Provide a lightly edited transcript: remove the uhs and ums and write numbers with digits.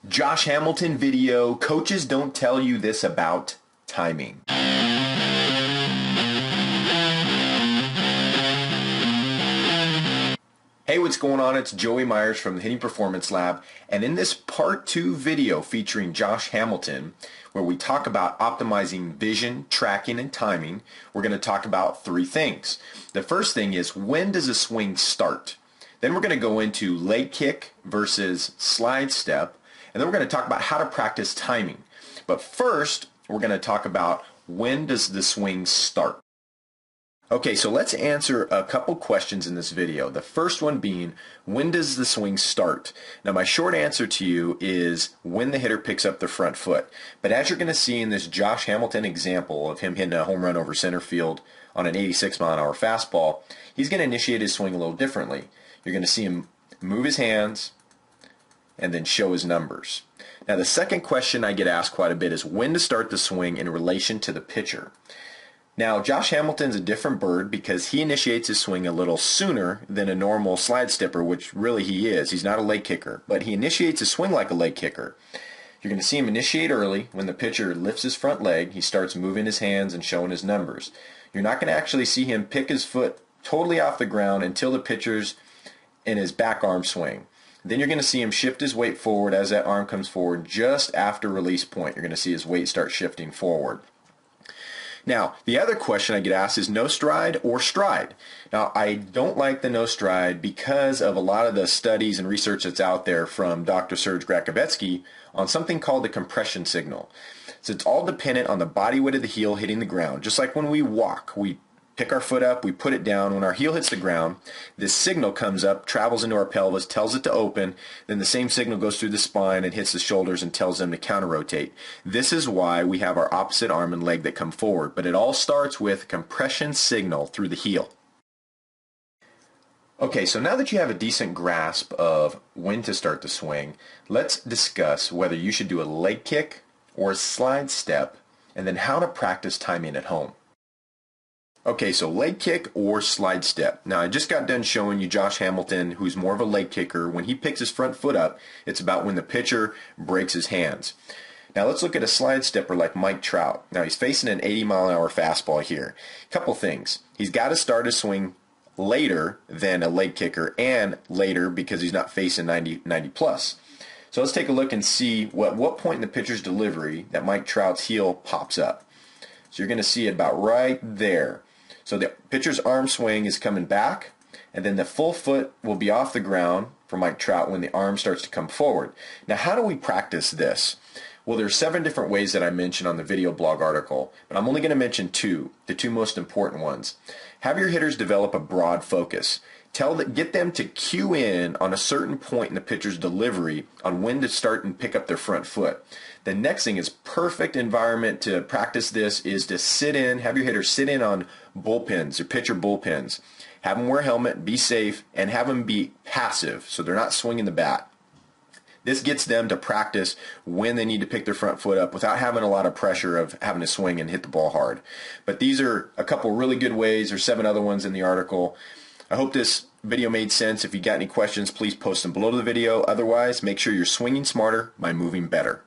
Josh Hamilton video, coaches don't tell you this about timing. Hey, what's going on? It's Joey Myers from the Hitting Performance Lab, and in this part 2 video featuring Josh Hamilton, where we talk about optimizing vision, tracking, and timing, we're going to talk about 3 things. The first thing is, when does a swing start? Then we're going to go into leg kick versus slide step, and then we're going to talk about how to practice timing. But first, we're going to talk about when does the swing start. Okay, so let's answer a couple questions in this video. The first one being, when does the swing start? Now, my short answer to you is when the hitter picks up the front foot. But as you're going to see in this Josh Hamilton example of him hitting a home run over center field on an 86-mile-an-hour fastball, he's going to initiate his swing a little differently. You're going to see him move his hands and then show his numbers. Now, the second question I get asked quite a bit is when to start the swing in relation to the pitcher. Now, Josh Hamilton's a different bird because he initiates his swing a little sooner than a normal slide stepper, which really he is. He's not a leg kicker, but he initiates his swing like a leg kicker. You're going to see him initiate early. When the pitcher lifts his front leg, he starts moving his hands and showing his numbers. You're not going to actually see him pick his foot totally off the ground until the pitcher's in his back arm swing. Then you're going to see him shift his weight forward as that arm comes forward just after release point. You're going to see his weight start shifting forward. Now, the other question I get asked is no stride or stride. Now, I don't like the no stride because of a lot of the studies and research that's out there from Dr. Serge Grakovetsky on something called the compression signal. So it's all dependent on the body weight of the heel hitting the ground. Just like when we walk, we pick our foot up, we put it down. When our heel hits the ground, this signal comes up, travels into our pelvis, tells it to open, then the same signal goes through the spine and hits the shoulders and tells them to counter-rotate. This is why we have our opposite arm and leg that come forward, but it all starts with compression signal through the heel. Okay, so now that you have a decent grasp of when to start the swing, let's discuss whether you should do a leg kick or a slide step, and then how to practice timing at home. Okay, so leg kick or slide step. Now, I just got done showing you Josh Hamilton, who's more of a leg kicker. When he picks his front foot up, it's about when the pitcher breaks his hands. Now, let's look at a slide stepper like Mike Trout. Now, he's facing an 80-mile-an-hour fastball here. Couple things. He's got to start his swing later than a leg kicker, and later because he's not facing 90 plus. So let's take a look and see what point in the pitcher's delivery that Mike Trout's heel pops up. So you're going to see it about right there. So the pitcher's arm swing is coming back, and then the full foot will be off the ground for Mike Trout when the arm starts to come forward. Now, how do we practice this? Well, there's 7 different ways that I mentioned on the video blog article, but I'm only going to mention 2, the 2 most important ones. Have your hitters develop a broad focus. Get them to cue in on a certain point in the pitcher's delivery on when to start and pick up their front foot. The next thing is perfect environment to practice this is to have your hitters sit in on bullpens or pitcher bullpens. Have them wear a helmet, be safe, and have them be passive so they're not swinging the bat. This gets them to practice when they need to pick their front foot up without having a lot of pressure of having to swing and hit the ball hard. But these are a couple really good ways. There's 7 other ones in the article. I hope this video made sense. If you got any questions, please post them below the video. Otherwise, make sure you're swinging smarter by moving better.